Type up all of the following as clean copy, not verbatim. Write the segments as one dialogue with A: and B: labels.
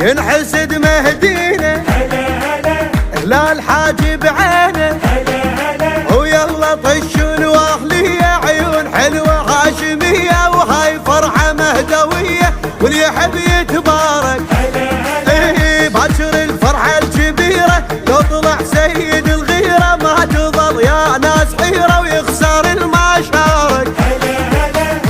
A: ينحسد مهدينا لا الحاج بعينه ويلا طشوا الواهلية عيون حلوة هاشمية وهاي فرحة مهدوية واللي يحب يتبارك باكر الفرحة الكبيرة لو طلع سيد الغيرة ما تظل يا ناس حيرة ويخسر المشارك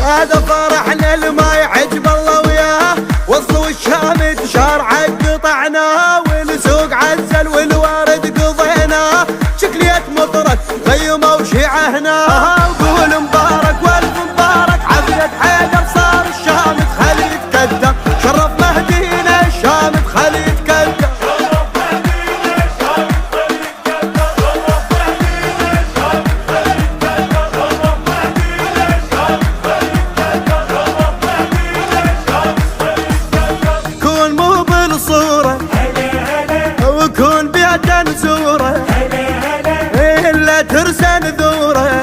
A: هذا فرحنا الما يعجب الله وياه وصلوا الشام شارع قطعناه والسوق عزل والوارد قضيناه شكلية مطرت غيمة وشيعة هنا وقول مبارك والف مبارك عبدة حيدر صار الشام تخلي يتكدر شرف مهدينا الشام تخلي يتكدر كون مو بالصورة وكون بيتا نزوره إلا ترسن ذوره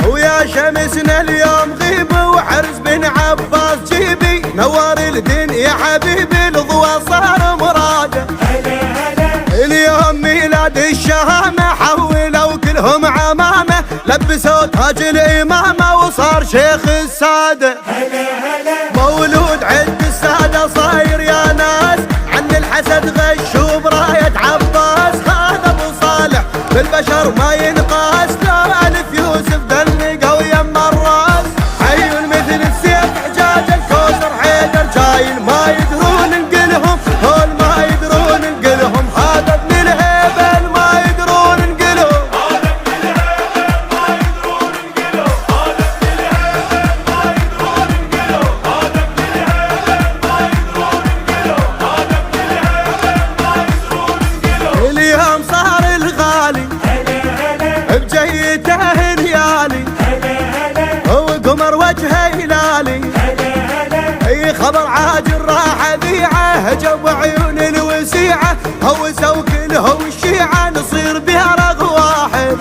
A: ويا شمسنا اليوم غيب وحرز بن عباس جيبي نوار الدين يا حبيبي الضوى صار مراده اليوم ميلاد الشهامة حولوا كلهم عمامة لبسوا تاج الإمامة وصار شيخ السادة مولود عند السادة صاير يا ناس عن الحسد غشوا براية عباس هذا ابو صالح بالبشر ما ينقاس لا الف يوسف دلقوا يما الراس عيون مثل السيف حجاج الكوثر حيدر جايل ما يدرون نقلهم هول ما يدرون نقلهم هذا ابن الهيبل ما يدرون نقلهم هذا ابن الهيبل ما يدرون نقلهم هذا ابن الهيبل ما يدرون نقلهم هذا ابن الهيبل ما يدرون نقلهم هذا ابن الهيبل ما يدرون نقلهم اليوم صار الغالي بجيته هنيالي هو قمر وجهه هلالي اي خبر عاجل راح ذيعه هجوا عيون الوسيعه هوسوا كلهم الشيعه نصير بها رغ واحد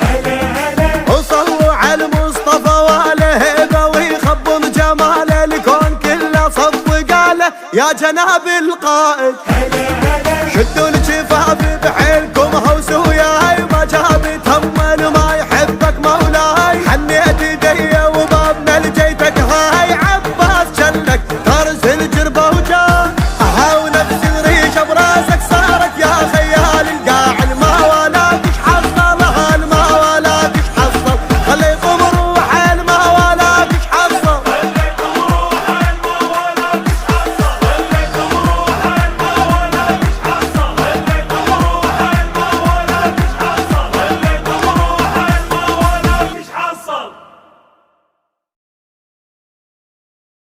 A: وصلوا على المصطفى واله هيبه ويخبم جماله الكون كله صف وقاله يا جناب القائد شدوا